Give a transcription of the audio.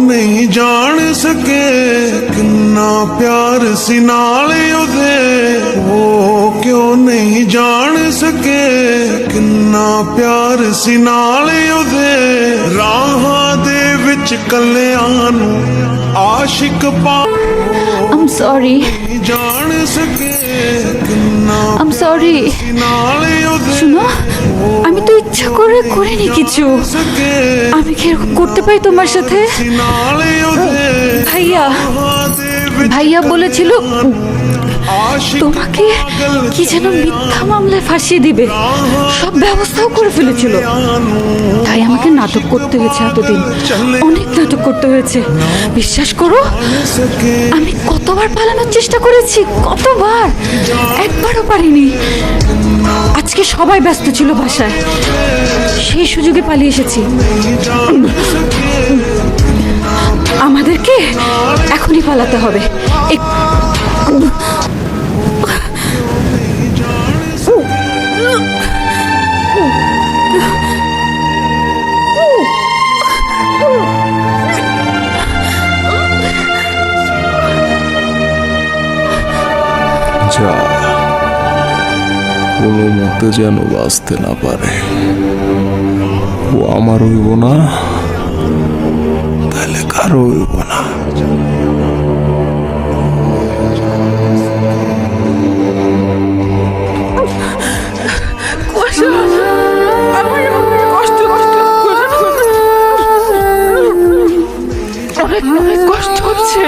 नहीं जान सके किन्ना प्यार सी नाल ओदे वो क्यों नहीं जान सके किन्ना प्यार सी नाल ओदे राहां दे विच कल्लियां नू आशिक पा I'm sorry. जान सके किन्ना I'm sorry. नाल ओदे শুনো, আমি তো ইচ্ছা করে করিনি কিছু। আমি কি এরকম করতে পারি তোমার সাথে? नाल ओदे ভাইয়া ভাইয়া বলেছিল তোমাকে কি যেন মিথ্যা মামলায় ফাঁসিয়ে দিবে, সব ব্যবস্থাও করে ফেলেছিল। তাই আমাকে নাটক করতে হয়েছে, এতদিন অনেক নাটক করতে হয়েছে। বিশ্বাস করো, আমি কতবার পালানোর চেষ্টা করেছি, কতবার, একবারও পারিনি। আজকে সবাই ব্যস্ত ছিল বাসায়, সেই সুযোগে পালিয়ে এসেছি। আমাদেরকে এখনই পালাতে হবে। যা কোনো মতে যেন বাঁচতে না পারে, ও আমার হইব না, তাহলে কারো হইব না। অনেক কষ্ট হচ্ছে।